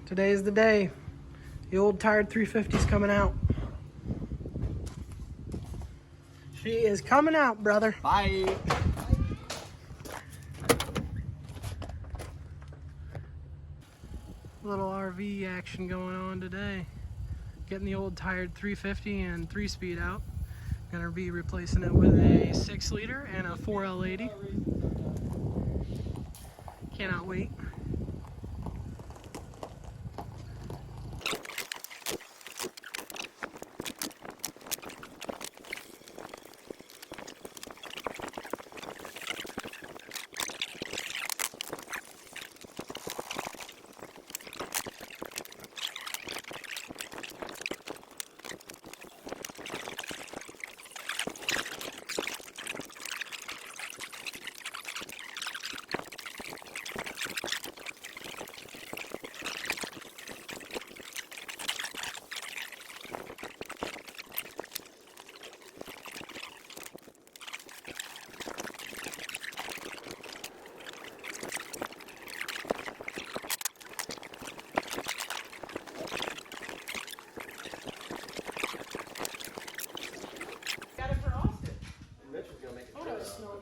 Today is the day. The old tired 350's coming out. She is coming out, brother. Bye. Little RV action going on today. Getting the old tired 350 and 3-speed out. Gonna be replacing it with a 6-liter and a 4L80. Cannot wait.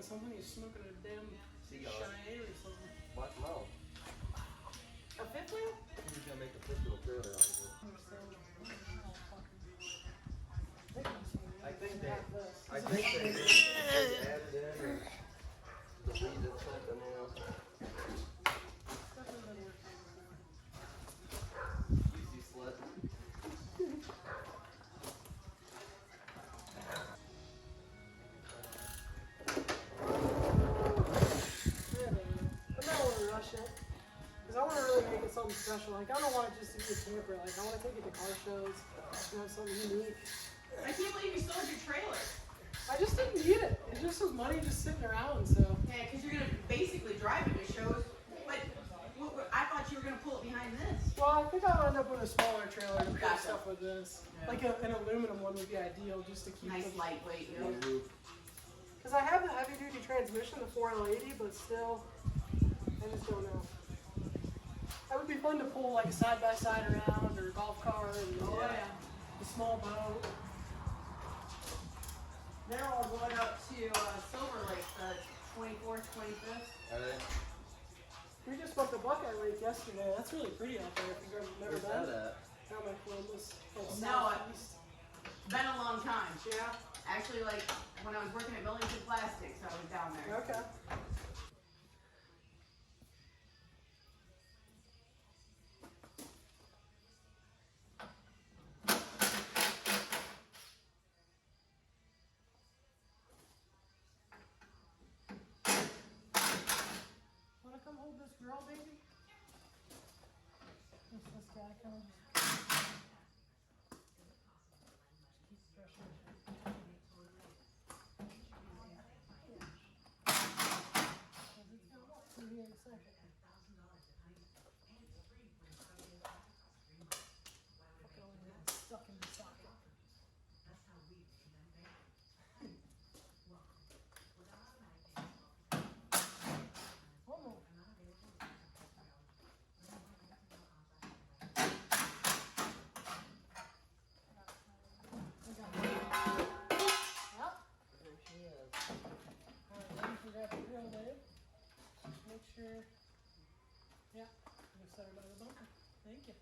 Something he's smoking a damn Cheyenne or something. Watch him out. A fifth wheel? He's gonna make a fifth wheel trailer out of it. I think they added in or deleted something else. Easy sled. Because I want to really make it something special. Like, I don't want it just to be a camper. Like, I want to take it to car shows and have something unique. I can't believe you sold your trailer. I just didn't need it. It just was money just sitting around, so. Yeah, because you're going to basically drive it to shows. But I thought you were going to pull it behind this. Well, I think I'll end up with a smaller trailer to put Gotcha. stuff with this. Yeah. Like an aluminum one would be ideal just to keep Nice it. lightweight, you know. Because I have the heavy duty transmission, the 4L80, but still, I just don't know. That would be fun to pull like a side-by-side around or a golf cart and a small boat. They're all going up to Silver Lake the 24th, 25th. Are they? We just went to Buckeye Lake yesterday. That's really pretty out there if you've never Where's been. that at? Down by Columbus. No, southeast. Been a long time. Yeah. Actually, like when I was working at Millington Plastics, I was down there. Okay. Want to come hold this girl, baby? This guy coming. Keep pressure. See you in a second. Stuck in the socket. One more. Yep. There she is. Alright, ready for that drill, Dave? Make sure. Yeah, you set her by the bumper. Thank you.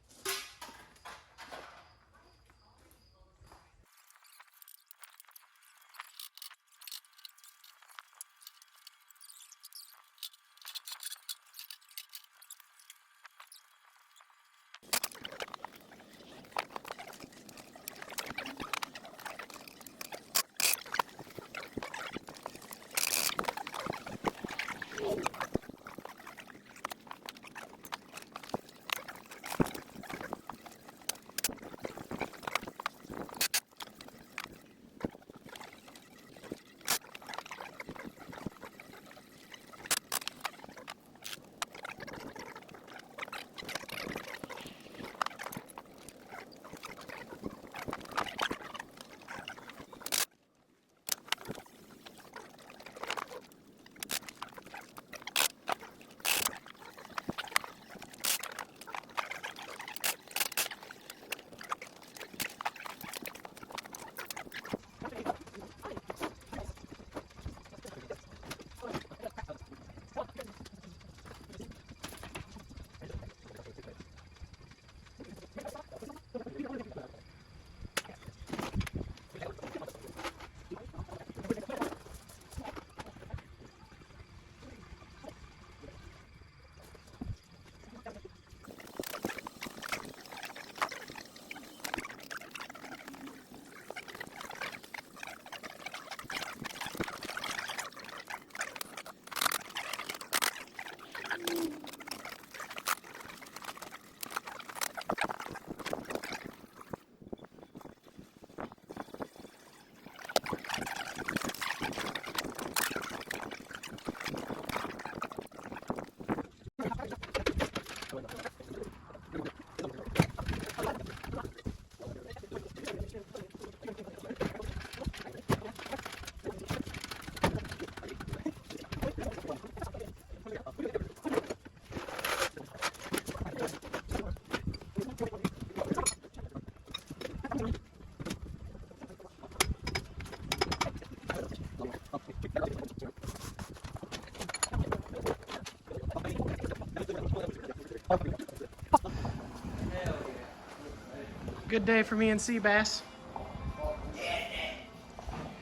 Good day for me and Seabass.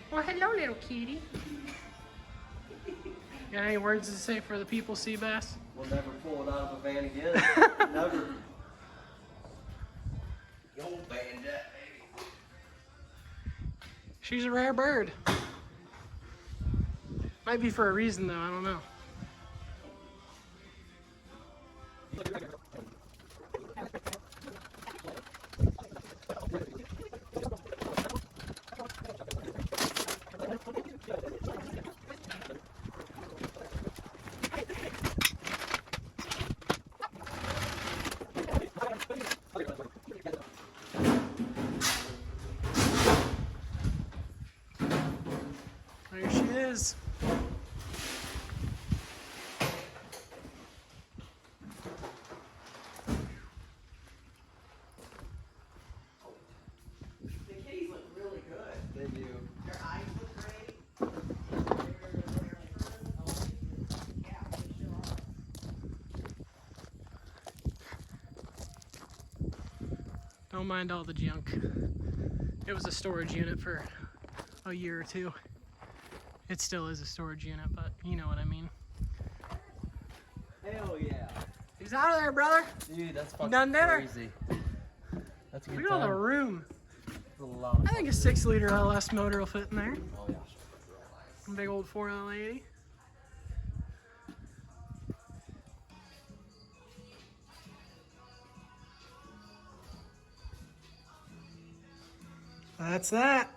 Well, hello, little kitty. Got any words to say for the people, Seabass? We'll never pull it out of a van again. Never. Yo, FanJet, baby. She's a rare bird. Might be for a reason, though. I don't know. There she is. The kitties look really good. They do. Their eyes look great. Yeah, they sure are. Don't mind all the junk. It was a storage unit for a year or two. It still is a storage unit, but you know what I mean. Hell yeah. He's out of there, brother. Dude, that's fucking Done dinner? crazy. That's a good Look at all the time. room. That's a lot. I think a 6-liter LS motor will fit in there. Oh yeah. Big old 4L80. That's that.